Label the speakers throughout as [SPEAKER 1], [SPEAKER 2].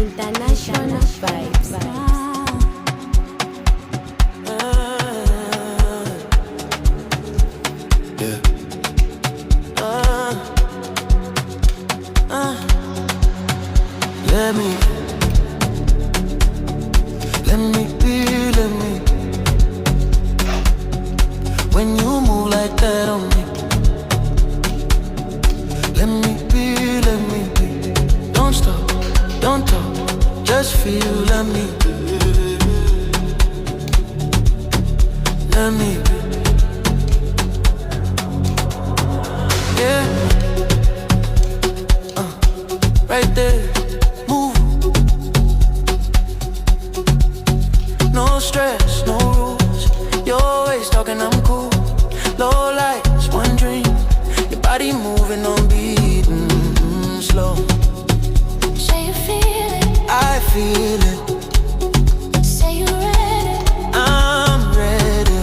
[SPEAKER 1] International vibes.
[SPEAKER 2] Yeah. Let me be, let me. When you move like that on me, let me be. Don't stop, don't talk, just feel, let me be. Let me be. Yeah. Right there, move. No stress, no rules. You're always talking, I'm cool. Low lights, one dream. Your body moving on beat, slow.
[SPEAKER 3] Say you feel it,
[SPEAKER 2] I feel it.
[SPEAKER 3] say you ready.
[SPEAKER 2] I'm ready.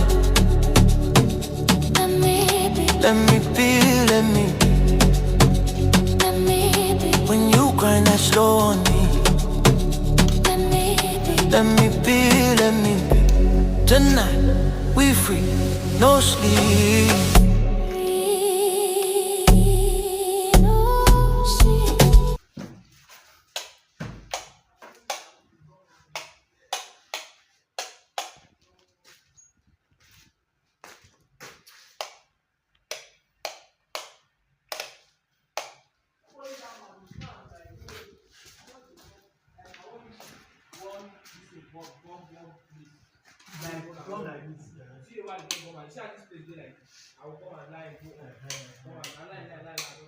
[SPEAKER 3] Let me be,
[SPEAKER 2] Let me be, let me be.
[SPEAKER 3] let me be,
[SPEAKER 2] When you grind that slow on me,
[SPEAKER 3] let me be.
[SPEAKER 2] let me be, let me be. Tonight, we free, no sleep.
[SPEAKER 4] Like come like this. See why they come and see how this place dey like. I will come and lie, go on. Come and lie.